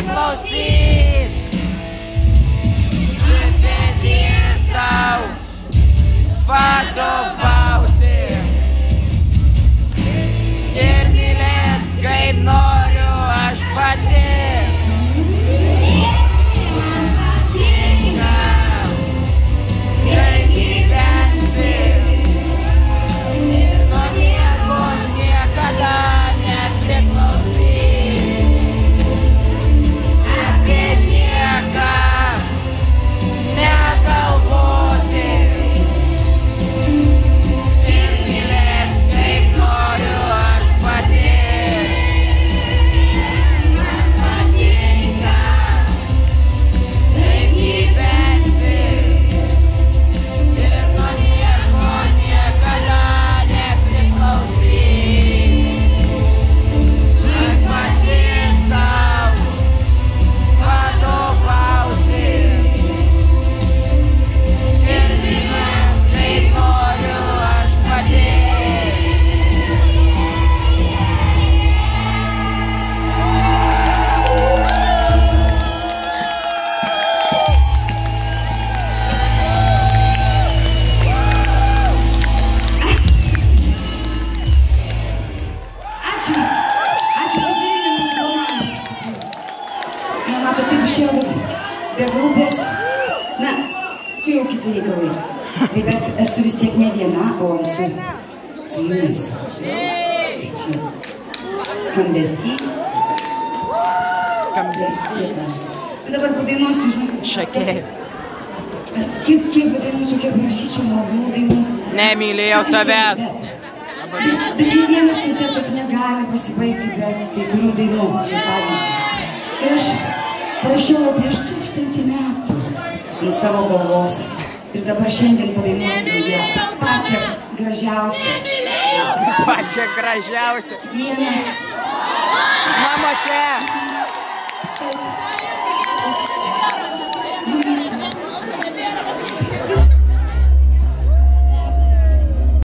priklausyt, atvedys tau vadovauti ir mylėt, kaip noriu aš pati. Be grupės, na, čia jau kiti reikalai. Tai bet esu vis tiek ne viena, o esu su jumis. Čia skambesys. Tai dabar padainuosiu, žinau, Šakė. Kiek padainuočiau, kiek parašyčiau naujų dainų. Nemylėjau tavęs. Bet nei vienas koncertas negali pasibaigti be kai kurių dainų. Ir aš parašiau prieš 1000 metų ant savo galvos. Ir dabar šiandien padainuosiu ją pačią gražiausią. Pačią gražiausią. Vienas. Namuose.